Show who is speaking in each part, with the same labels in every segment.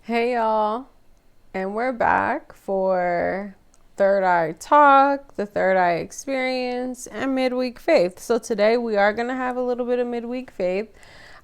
Speaker 1: Hey y'all, and we're back for Third Eye Talk, the Third Eye Experience, and Midweek Faith. So today we are going to have a little bit of Midweek Faith.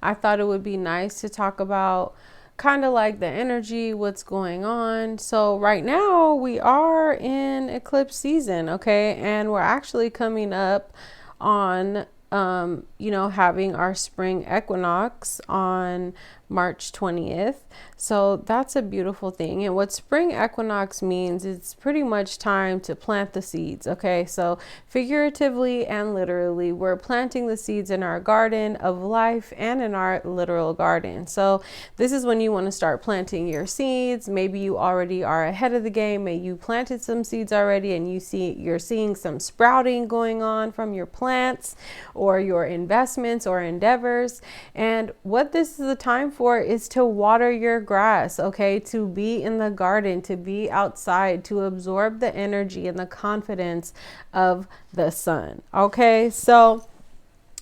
Speaker 1: I thought it would be nice to talk about kind of like the energy, what's going on. So right now we are in eclipse season, okay? And we're actually coming up on having our spring equinox on March 20th. So that's a beautiful thing. And what spring equinox means, it's pretty much time to plant the seeds. Okay. So figuratively and literally, we're planting the seeds in our garden of life and in our literal garden. So this is when you want to start planting your seeds. Maybe you already are ahead of the game. Maybe you planted some seeds already and you're seeing some sprouting going on from your plants or your investments or endeavors. And what this is the time for is to water your grass, okay? To be in the garden, to be outside, to absorb the energy and the confidence of the sun, okay? So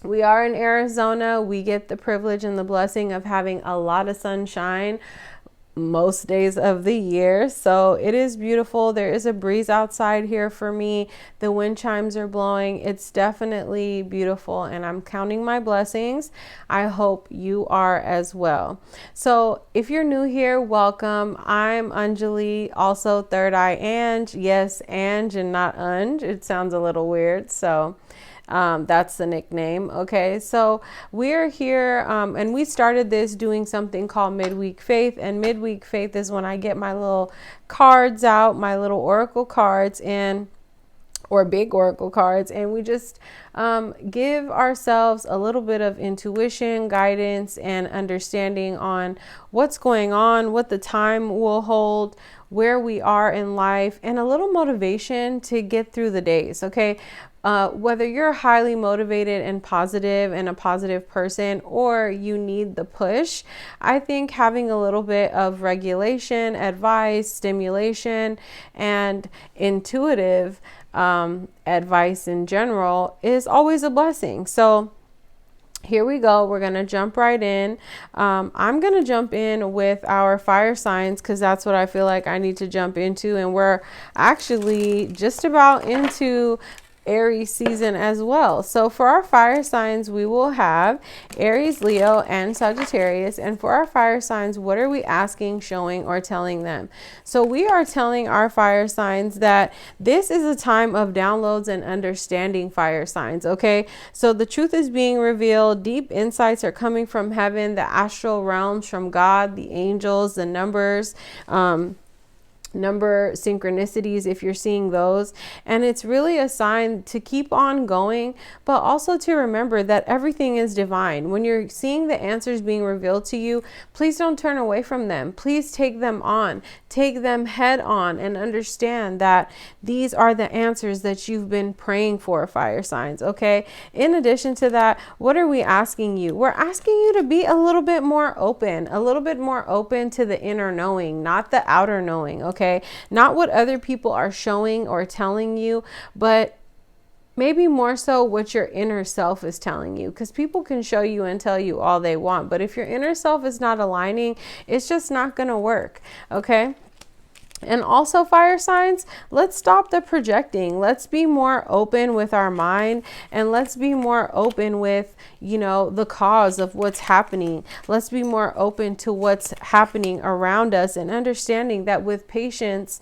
Speaker 1: we are in Arizona. We get the privilege and the blessing of having a lot of sunshine most days of the year. So it is beautiful. There is a breeze outside here for me. The wind chimes are blowing. It's definitely beautiful and I'm counting my blessings. I hope you are as well. So if you're new here, welcome. I'm Anjali, also Third Eye Ange. Yes, Ange and not Unge. It sounds a little weird. So that's the nickname. Okay, so we're here and we started this doing something called Midweek Faith. And Midweek Faith is when I get my little cards out, my little oracle cards, or big oracle cards, and we just give ourselves a little bit of intuition, guidance, and understanding on what's going on, what the time will hold, where we are in life, and a little motivation to get through the days. Okay. Whether you're highly motivated and a positive person, or you need the push, I think having a little bit of regulation, advice, stimulation, and intuitive advice in general is always a blessing. So here we go. We're going to jump right in. I'm going to jump in with our fire signs because that's what I feel like I need to jump into. And we're actually just about into Aries season as well. So for our fire signs, we will have Aries, Leo, and Sagittarius. And for our fire signs, what are we asking, showing, or telling them? So we are telling our fire signs that this is a time of downloads and understanding, fire signs. Okay. So the truth is being revealed. Deep insights are coming from heaven, the astral realms, from God, the angels, the numbers, number synchronicities, if you're seeing those. And it's really a sign to keep on going, but also to remember that everything is divine. When you're seeing the answers being revealed to you, please don't turn away from them. Please take them on, take them head on, and understand that these are the answers that you've been praying for, fire signs. Okay. In addition to that, what are we asking you? We're asking you to be a little bit more open to the inner knowing, not the outer knowing. Okay. Not what other people are showing or telling you, but maybe more so what your inner self is telling you, because people can show you and tell you all they want, but if your inner self is not aligning, it's just not going to work. Okay. And also, fire signs, let's stop the projecting. Let's be more open with our mind, and let's be more open with, the cause of what's happening. Let's be more open to what's happening around us, and understanding that with patience,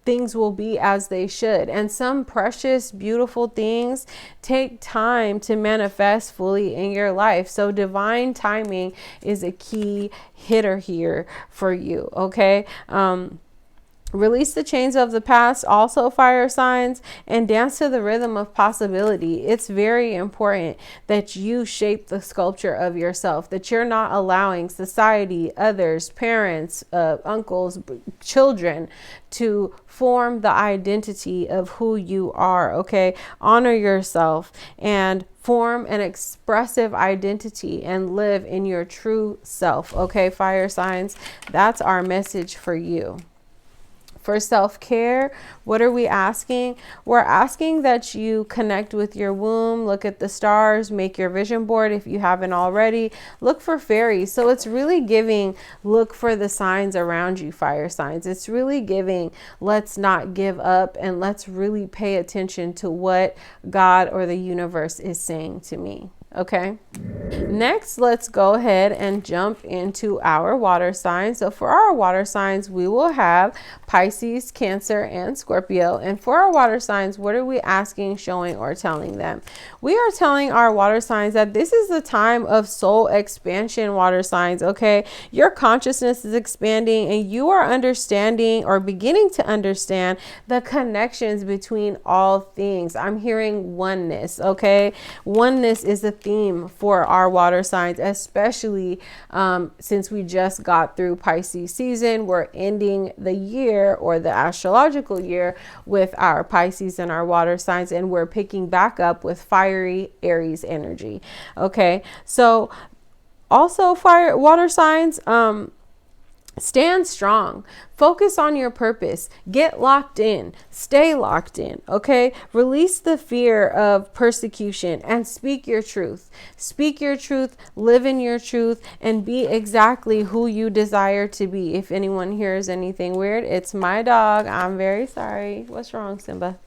Speaker 1: things will be as they should. And some precious, beautiful things take time to manifest fully in your life. So divine timing is a key hitter here for you. Okay. Release the chains of the past, also fire signs, and dance to the rhythm of possibility. It's very important that you shape the sculpture of yourself, that you're not allowing society, others, parents, uncles, children to form the identity of who you are. Okay. Honor yourself and form an expressive identity and live in your true self. Okay. Fire signs, that's our message for you. For self-care, what are we asking? We're asking that you connect with your womb, look at the stars, make your vision board if you haven't already, look for fairies. So it's really giving, look for the signs around you, fire signs. It's really giving, let's not give up and let's really pay attention to what God or the universe is saying to me. Okay. Next, let's go ahead and jump into our water signs. So for our water signs, we will have Pisces, Cancer, and Scorpio. And for our water signs, what are we asking, showing, or telling them? We are telling our water signs that this is the time of soul expansion, water signs, okay? Your consciousness is expanding and you are understanding or beginning to understand the connections between all things. I'm hearing oneness, okay? Oneness is the theme for our water signs, especially since we just got through Pisces season. We're ending the year or the astrological year with our Pisces and our water signs, and we're picking back up with fiery Aries energy. Okay, so also water signs, stand strong. Focus on your purpose. Get locked in. Stay locked in. Okay. Release the fear of persecution and speak your truth. Speak your truth. Live in your truth and be exactly who you desire to be. If anyone hears anything weird, it's my dog. I'm very sorry. What's wrong, Simba?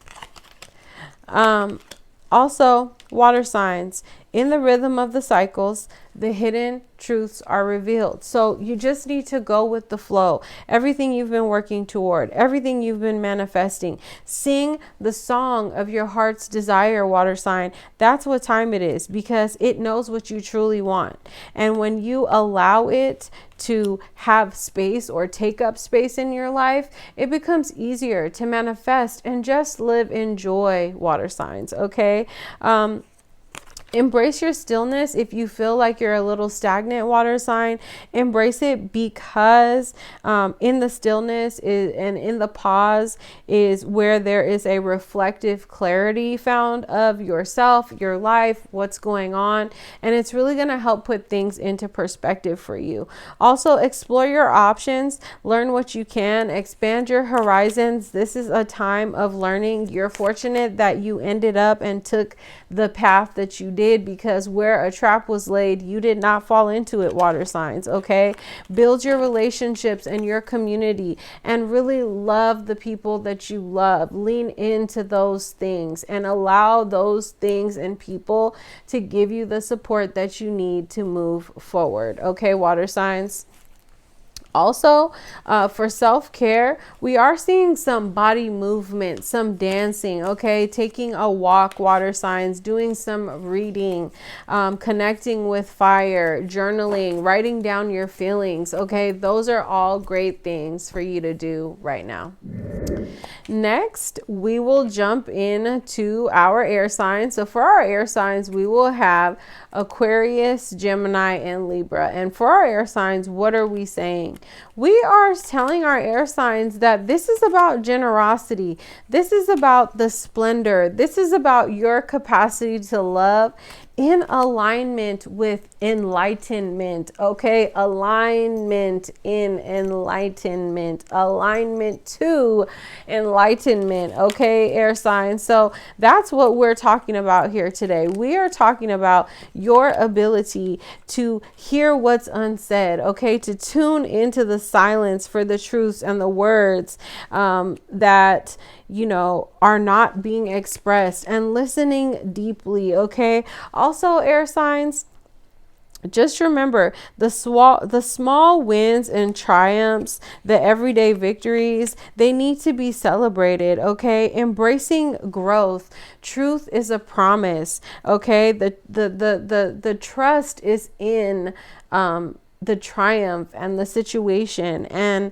Speaker 1: Also, water signs. In the rhythm of the cycles, the hidden truths are revealed. So you just need to go with the flow. Everything you've been working toward, everything you've been manifesting, sing the song of your heart's desire, water sign. That's what time it is, because it knows what you truly want. And when you allow it to have space or take up space in your life, it becomes easier to manifest and just live in joy, water signs. Okay. Embrace your stillness. If you feel like you're a little stagnant, water sign, embrace it, because in the stillness and in the pause is where there is a reflective clarity found of yourself, your life, what's going on. And it's really going to help put things into perspective for you. Also, explore your options, learn what you can, expand your horizons. This is a time of learning. You're fortunate that you ended up and took the path that you did, because where a trap was laid, you did not fall into it, water signs. Okay. Build your relationships and your community and really love the people that you love. Lean into those things and allow those things and people to give you the support that you need to move forward. Okay, water signs. Also, for self-care, we are seeing some body movement, some dancing, okay, taking a walk, water signs, doing some reading, connecting with fire, journaling, writing down your feelings, okay. Those are all great things for you to do right now. Next, we will jump into our air signs. So for our air signs, we will have Aquarius, Gemini, and Libra. And for our air signs, what are we saying? We are telling our air signs that this is about generosity. This is about the splendor. This is about your capacity to love in alignment with enlightenment. Okay, alignment in enlightenment, alignment to enlightenment. Okay, air signs. So that's what we're talking about here today. We are talking about your ability to hear what's unsaid, okay, to tune into the silence for the truths and the words that, you know, are not being expressed, and listening deeply. Okay. Also, air signs, just remember the small wins and triumphs, the everyday victories, they need to be celebrated. Okay. Embracing growth. Truth is a promise. Okay. The trust is in, the triumph and the situation, and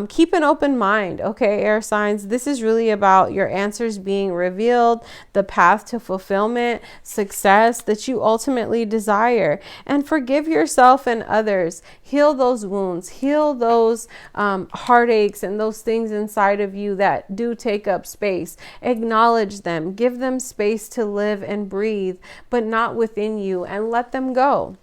Speaker 1: keep an open mind. Okay, air signs, this is really about your answers being revealed, the path to fulfillment, success that you ultimately desire, and forgive yourself and others. Heal those wounds, heal those heartaches and those things inside of you that do take up space. Acknowledge them, give them space to live and breathe, but not within you, and let them go.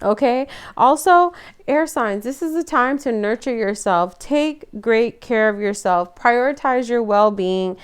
Speaker 1: Okay. Also, air signs, this is the time to nurture yourself. Take great care of yourself. Prioritize your well-being.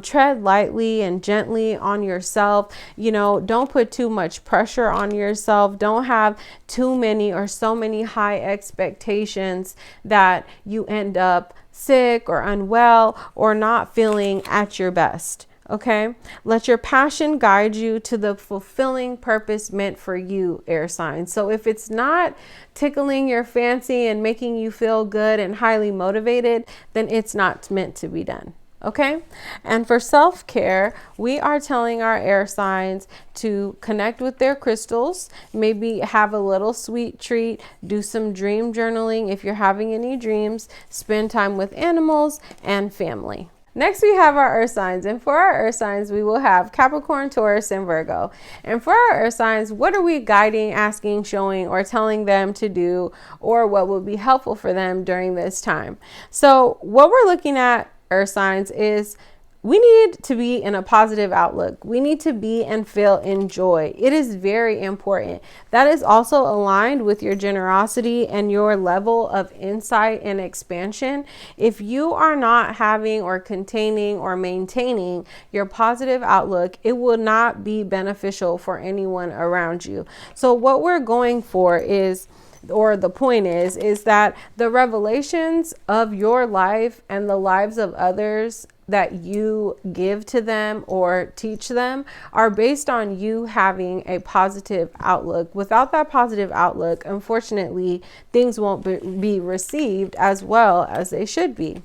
Speaker 1: Tread lightly and gently on yourself. Don't put too much pressure on yourself. Don't have too many or so many high expectations that you end up sick or unwell or not feeling at your best. Okay, let your passion guide you to the fulfilling purpose meant for you, air signs. So if it's not tickling your fancy and making you feel good and highly motivated, then it's not meant to be done. Okay. And for self-care, we are telling our air signs to connect with their crystals, maybe have a little sweet treat, do some dream journaling if you're having any dreams, spend time with animals and family. Next, we have our earth signs, and for our earth signs, we will have Capricorn, Taurus, and Virgo. And for our earth signs, what are we guiding, asking, showing, or telling them to do, or what would be helpful for them during this time? So what we're looking at, earth signs, is we need to be in a positive outlook. We need to be and feel in joy. It is very important. That is also aligned with your generosity and your level of insight and expansion. If you are not having or containing or maintaining your positive outlook, it will not be beneficial for anyone around you. So what we're going for is, or the point is that the revelations of your life and the lives of others that you give to them or teach them are based on you having a positive outlook. Without that positive outlook, unfortunately, things won't be received as well as they should be.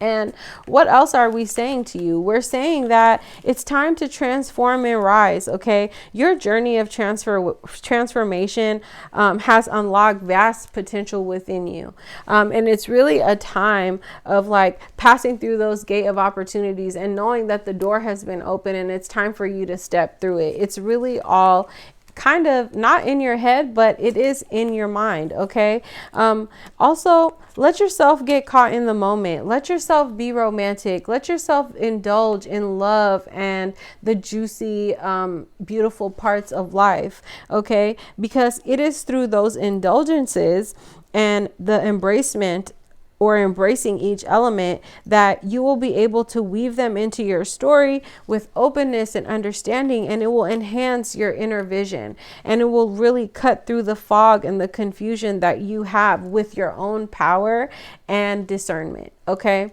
Speaker 1: And what else are we saying to you? We're saying that it's time to transform and rise, okay? Your journey of transformation has unlocked vast potential within you. And it's really a time of like passing through those gate of opportunities and knowing that the door has been open and it's time for you to step through it. It's really all kind of not in your head, but it is in your mind. Okay. Also, let yourself get caught in the moment. Let yourself be romantic. Let yourself indulge in love and the juicy, beautiful parts of life. Okay. Because it is through those indulgences and the embracement or embracing each element that you will be able to weave them into your story with openness and understanding, and it will enhance your inner vision, and it will really cut through the fog and the confusion that you have with your own power and discernment. Okay.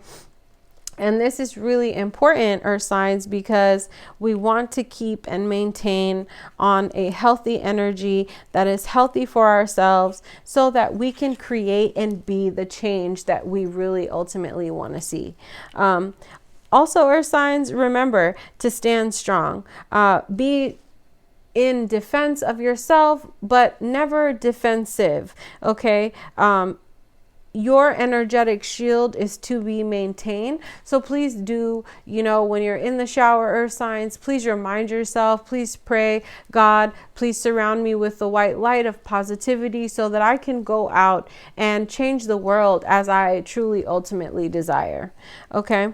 Speaker 1: And this is really important, earth signs, because we want to keep and maintain on a healthy energy that is healthy for ourselves so that we can create and be the change that we really ultimately want to see. Also, earth signs, remember to stand strong. Be in defense of yourself, but never defensive. Okay. Your energetic shield is to be maintained. So please do, when you're in the shower, earth signs, please remind yourself, please pray, God, please surround me with the white light of positivity so that I can go out and change the world as I truly ultimately desire. Okay.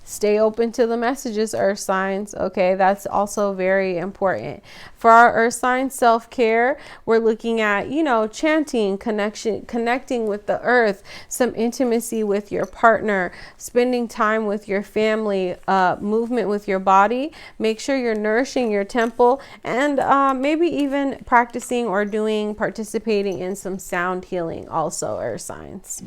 Speaker 1: Stay open to the messages, earth signs. Okay, that's also very important. For our earth sign self-care, we're looking at, chanting, connecting with the earth, some intimacy with your partner, spending time with your family, movement with your body. Make sure you're nourishing your temple, and maybe even practicing or participating in some sound healing also, earth signs.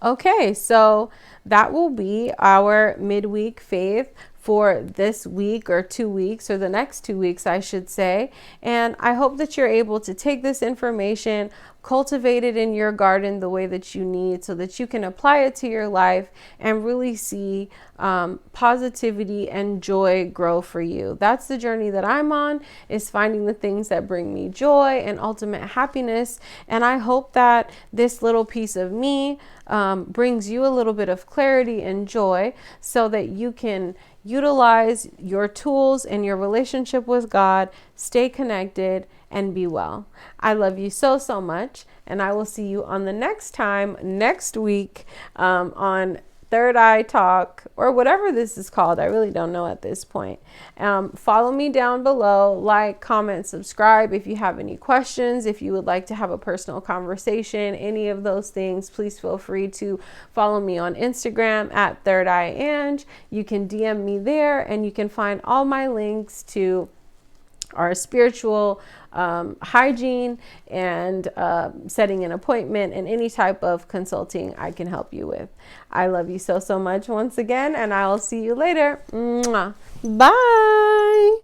Speaker 1: Okay, so that will be our midweek faith for this week or 2 weeks, or the next 2 weeks, I should say. And I hope that you're able to take this information, cultivate it in your garden the way that you need so that you can apply it to your life and really see positivity and joy grow for you. That's the journey that I'm on, is finding the things that bring me joy and ultimate happiness. And I hope that this little piece of me brings you a little bit of clarity and joy so that you can utilize your tools and your relationship with God, stay connected, and be well. I love you so, so much. And I will see you on the next time next week on Third Eye Talk, or whatever this is called. I really don't know at this point. Follow me down below, like, comment, subscribe. If you have any questions, if you would like to have a personal conversation, any of those things, please feel free to follow me on Instagram at Third Eye Ange. You can DM me there, and you can find all my links to our spiritual hygiene and setting an appointment and any type of consulting I can help you with. I love you so much once again, and I will see you later. Mwah. Bye.